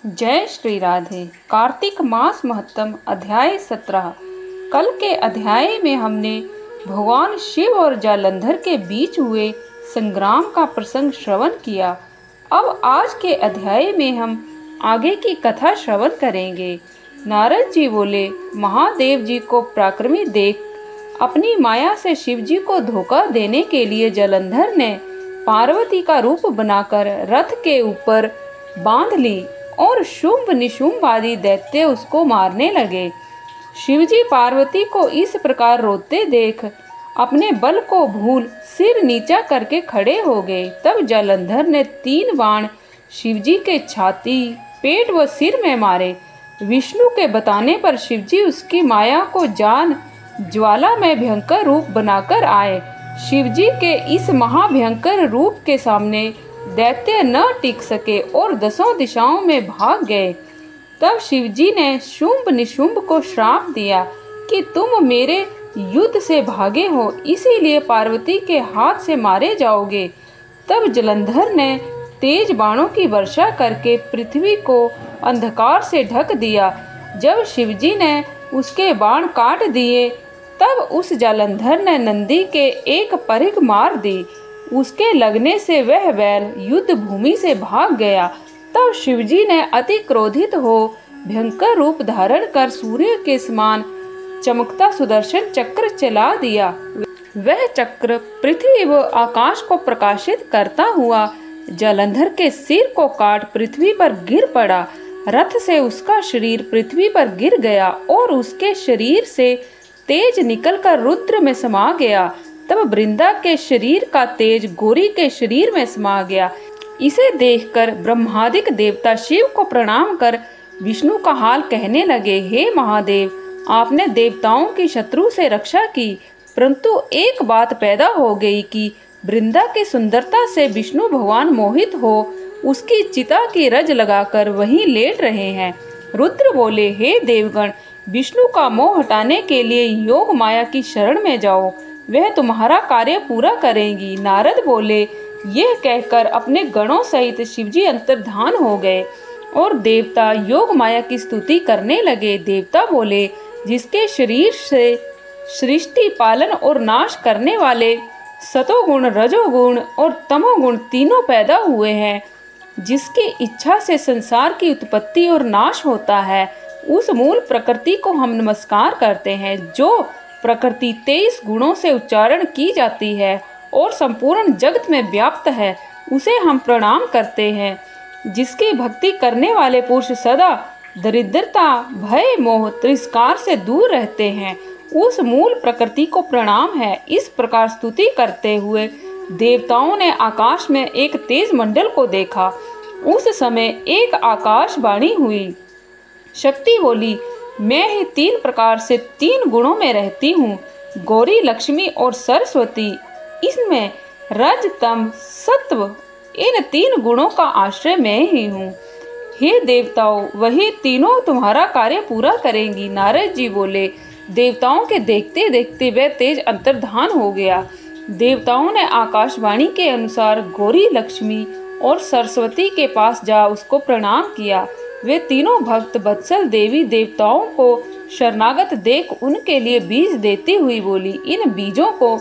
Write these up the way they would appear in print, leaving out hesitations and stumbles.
जय श्री राधे। कार्तिक मास महत्तम अध्याय 17। कल के अध्याय में हमने भगवान शिव और जालंधर के बीच हुए संग्राम का प्रसंग श्रवण किया। अब आज के अध्याय में हम आगे की कथा श्रवण करेंगे। नारद जी बोले, महादेव जी को पराक्रमी देख अपनी माया से शिव जी को धोखा देने के लिए जालंधर ने पार्वती का रूप बनाकर रथ के ऊपर बांध ली और शुंभ निशुंभ आदि दैत्य उसको मारने लगे। शिवजी पार्वती को इस प्रकार रोते देख अपने बल को भूल सिर नीचा करके खड़े हो गए। तब जालंधर ने 3 बाण शिवजी के छाती, पेट व सिर में मारे। विष्णु के बताने पर शिवजी उसकी माया को जान ज्वाला में भयंकर रूप बनाकर आए। शिवजी के इस महाभयंकर रूप के सामने दैत्य न टिक सके और 10 दिशाओं में भाग गए। तब शिवजी ने शुंभ निशुंभ को श्राप दिया कि तुम मेरे युद्ध से भागे हो, इसीलिए पार्वती के हाथ से मारे जाओगे। तब जालंधर ने तेज बाणों की वर्षा करके पृथ्वी को अंधकार से ढक दिया। जब शिवजी ने उसके बाण काट दिए तब उस जालंधर ने नंदी के एक परिघ मार दी। उसके लगने से वह बैल युद्ध भूमि से भाग गया। तब शिवजी ने अति क्रोधित हो भयंकर रूप धारण कर सूर्य के समान चमकता सुदर्शन चक्र चला दिया। वह चक्र पृथ्वी व आकाश को प्रकाशित करता हुआ जालंधर के सिर को काट पृथ्वी पर गिर पड़ा। रथ से उसका शरीर पृथ्वी पर गिर गया और उसके शरीर से तेज निकलकर रुद्र में समा गया। तब वृंदा के शरीर का तेज गौरी के शरीर में समा गया। इसे देखकर ब्रह्मादिक देवता शिव को प्रणाम कर विष्णु का हाल कहने लगे, हे महादेव, आपने देवताओं की शत्रु से रक्षा की, परंतु एक बात पैदा हो गई कि वृंदा की सुंदरता से विष्णु भगवान मोहित हो उसकी चिता की रज लगाकर वहीं लेट रहे हैं। रुद्र बोले, हे देवगण, विष्णु का मोह हटाने के लिए योग माया की शरण में जाओ, वह तुम्हारा कार्य पूरा करेंगी। नारद बोले, यह कहकर अपने गणों सहित शिवजी अंतर्धान हो गए और देवता योग माया की स्तुति करने लगे। देवता बोले, जिसके शरीर से सृष्टि पालन और नाश करने वाले सतोगुण, रजोगुण और तमोगुण तीनों पैदा हुए हैं, जिसकी इच्छा से संसार की उत्पत्ति और नाश होता है, उस मूल प्रकृति को हम नमस्कार करते हैं। जो प्रकृति 23 गुणों से उच्चारण की जाती है और संपूर्ण जगत में व्याप्त है, उसे हम प्रणाम करते हैं। जिसकी भक्ति करने वाले पुरुष सदा दरिद्रता, भय, मोह, तिरस्कार से दूर रहते हैं, उस मूल प्रकृति को प्रणाम है। इस प्रकार स्तुति करते हुए देवताओं ने आकाश में एक तेज मंडल को देखा। उस समय एक आकाशवाणी हुई। शक्ति बोली, मैं ही 3 प्रकार से 3 गुणों में रहती हूँ, गौरी, लक्ष्मी और सरस्वती। इसमें रज, तम, सत्व, इन 3 गुणों का आश्रय मैं ही हूँ। हे देवताओं, वही तीनों तुम्हारा कार्य पूरा करेंगी। नारद जी बोले, देवताओं के देखते देखते वह तेज अंतर्धान हो गया। देवताओं ने आकाशवाणी के अनुसार गौरी, लक्ष्मी और सरस्वती के पास जा उसको प्रणाम किया। वे तीनों भक्त बत्सल देवी देवताओं को शरणागत देख उनके लिए बीज देती हुई बोली, इन बीजों को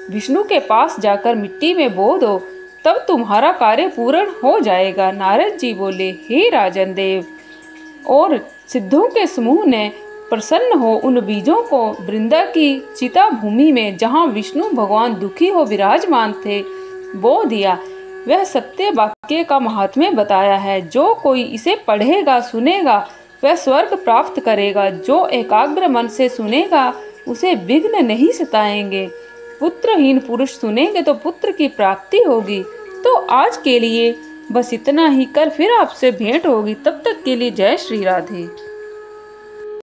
विष्णु के पास जाकर मिट्टी में बो दो, तब तुम्हारा कार्य पूर्ण हो जाएगा। नारद जी बोले, हे राजन देव और सिद्धों के समूह ने प्रसन्न हो उन बीजों को वृंदा की चिता भूमि में, जहाँ विष्णु भगवान दुखी हो विराजमान थे, बो दिया। वह सत्य वाक्य का महात्म्य बताया है। जो कोई इसे पढ़ेगा, सुनेगा, वह स्वर्ग प्राप्त करेगा। जो एकाग्र मन से सुनेगा उसे विघ्न नहीं सताएंगे। पुत्रहीन पुरुष सुनेंगे तो पुत्र की प्राप्ति होगी। तो आज के लिए बस इतना ही। कल फिर आपसे भेंट होगी। तब तक के लिए जय श्री राधे।